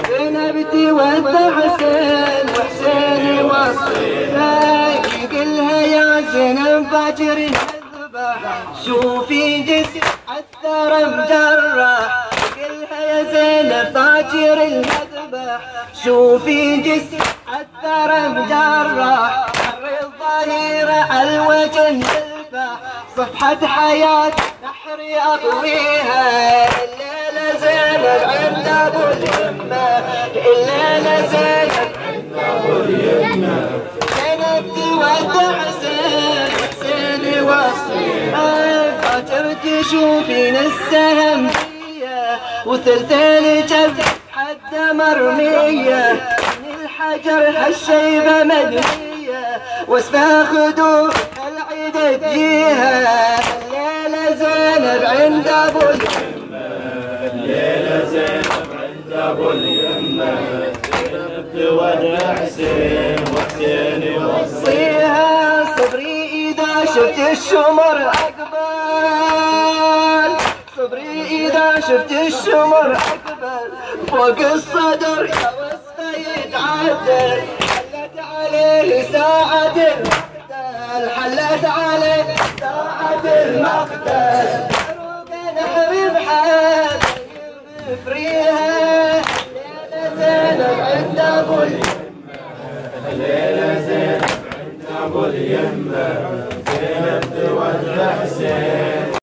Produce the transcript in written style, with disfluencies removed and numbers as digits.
زينب تودع حسين وحسين وصيها يقلها يا زينب باكر نذبح شوفي جسم الثرى مجرح يقلها يا زينب باكر المذبح شوفي جسم الثرى مجرح حر الظهيرة على الوجه نلفح صفحة حياة نحري أطويها الليلة زينب عند أبو اليمة الليلة زينب عند أبو اليمة زينب تودع حسين حسين وصيها باكر تشوفين السهم فيا وثلثين جذب حتى مرمية من الحجر هالشيبة مدنية واسمها خدود العيد تجيها الليلة زينب عند أبو اليمة الليلة زينب عند أبو اليمة زينب تودع حسين وحسين يوصيها صبري إذا شفت الشمر أقبل صبري إذا شفت الشمر أقبل فوق الصدر يا وصفه يتعدل حلت عليه ساعة المقتل حلت عليه ساعة المقتل روق نحر بحال بفريها الليلة زينب عند أبو اليمة الليلة زينب عند أبو اليمة زينب تودع حسين